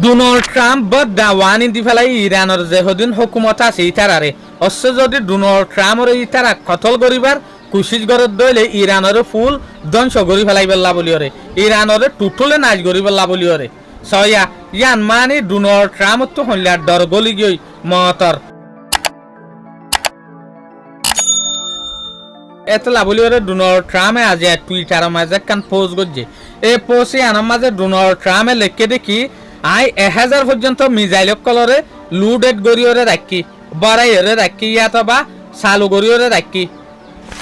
Donald Trump বদ্দা one ইন্দি ফেলাই ইরানের যেহদিন হুকুমত আছে ইতারারে অশ্য যদি ডোনাল্ড ট্রাম্পর ইতারা কতল করিবার কুশিস গরত দইলে ইরানের ফুল ধ্বংস করি ফেলাই বেল্লা বলিওরে ইরানের টুটলে নাচ করি বেল্লা বলিওরে সয়া ইয়ান মানে ডোনাল্ড ট্রাম্প তো হইলার ডর গলি গই মতর এতলা বলিওরে ডোনাল্ড ট্রাম্পে আজ টুইটারের মাঝে কান পোস্ট করছে এই পোস্টে আনার মাঝে ডোনাল্ড ট্রাম্পে লেখকে দেখি আই 1000 পর্যন্ত মিজাইল কলরে লুডেড গরিয়রে রাখি বড়াইরে রাখি ইয়াতবা চালু গরিয়রে রাখি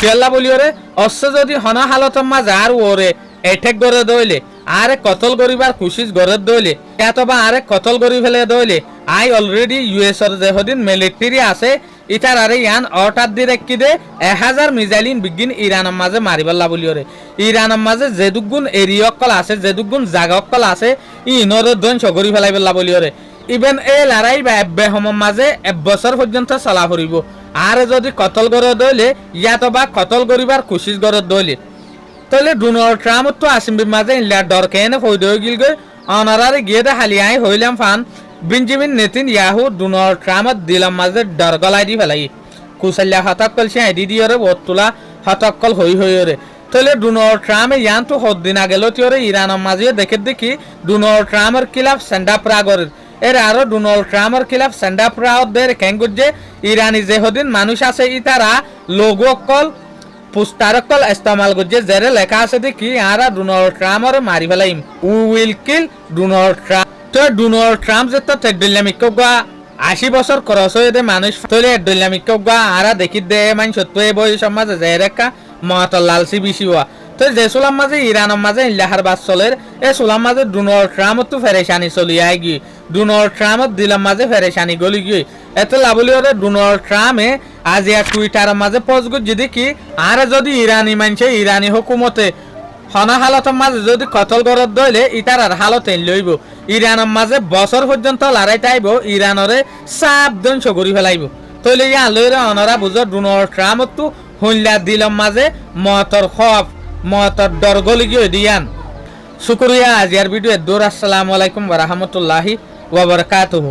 কেলা বলিওরে অশ্ব যদি হন হালতর মাঝে আর ওরে এঠেক গড়ে দইলে আরে কতল গরিবার কুশিস গড়ে দইলে ইয়াতবা আরে কতল গরি ফেলে দইলে আই অলরেডি ইউএসর যেহদিন মিলিটারি আছে ইটার আরে ইয়ান অর্ডার দি রাখি দে 1000 মিজাইলিন বিগিন ইরানের মাঝে মারিবাল্লা বলিওরে ইরানের মাঝে যেদুগুণ এরিয়কল আছে যেদুগুণ জাগকল আছে ইনর ধ্বংস করি ফেলাইবেল্লা বলিওরে ইভেন এই লড়াই বা বেহমের মাঝে 1 বছর পর্যন্ত চলা ফুরিব আর যদি কতল গড়ে দইলে ইয়াতবা কতল গরিবার কুশিস গড়ে দইলে তাহলে ডোনাল্ড ট্রাম্প তো আসিমবির মাঝে ইনলার ডর কেনে ফৈদ হয়ে গিল গই অনারারে গিয়ে দে হালিয়াই হইলাম fun Benjamin Netanyahu Donald Trump দিলাম মাঝে ডর গলাই দি ফেলাই কুশাল্লা হতকল সে আইডি দিয়রে বতুলা হতকল হইরে তাহলে ডোনাল্ড ট্রাম্প ইয়ান তো হদ্দিন আগেল তিয়রে ইরানের মাঝে দেখি ডোনাল্ড ট্রাম্পের খিলাফ সেন্ডা প্রাগরের এর আরো ডোনাল্ড ট্রাম্পের খিলাফ সেন্ডা প্রাগদের কেঙ্গুজে ইরানি যে হদিন মানুষ আছে ইতারা লোগোকল পুস্তারকল ইস্তেমাল করছে যেরে লেখা আছে দেখি আরা ডোনাল্ড ট্রাম্পরে মারি ফেলাইম we will kill Donald Trump তো ডোনাল্ড ট্রাম্প যে তো টেডলামিক গা 80 বছর ক্রস হয়ে দে মানুষ তোলে টেডলামিক গা আরা দেখি দে মান সত্য এই বই সমাজে যে রেখা মত লালসি বিশিওয়া তো যে সুলাম মাঝে ইরানের মাঝে ইল্লাহার বাস চলের এ সুলাম মাঝে ডোনাল্ড ট্রাম্প তো ফেরেশানি চলি আই গি ডোনাল্ড ট্রাম্প দিলাম মাঝে ফেরেশানি গলি গই এত লাভলি ওরে ডোনাল্ড ট্রাম্পে আজ টুইটারের মাঝে পোস্ট করছে দেখি আর যদি ইরানি মানছে ইরানি হুকুমতে হনা হালতের মাঝে যদি কতল গরত দইলে ইতার হালত লইব ইরানের মাঝে বছর পর্যন্ত লড়াই টাইব ইরানরে সাপ ধ্বংস করি ফেলাইব তইলে ইয়া লইরে অনরা বুঝো ডোনাল্ড ট্রাম্প তো হইলা দিলাম মাঝে মতর খফ মতর ডর গলি গিয়ে দিয়ান শুকরিয়া আজিয়ার ভিডিও দূর আসসালামু আলাইকুম ওয়া রাহমাতুল্লাহি ওয়া বারাকাতুহু।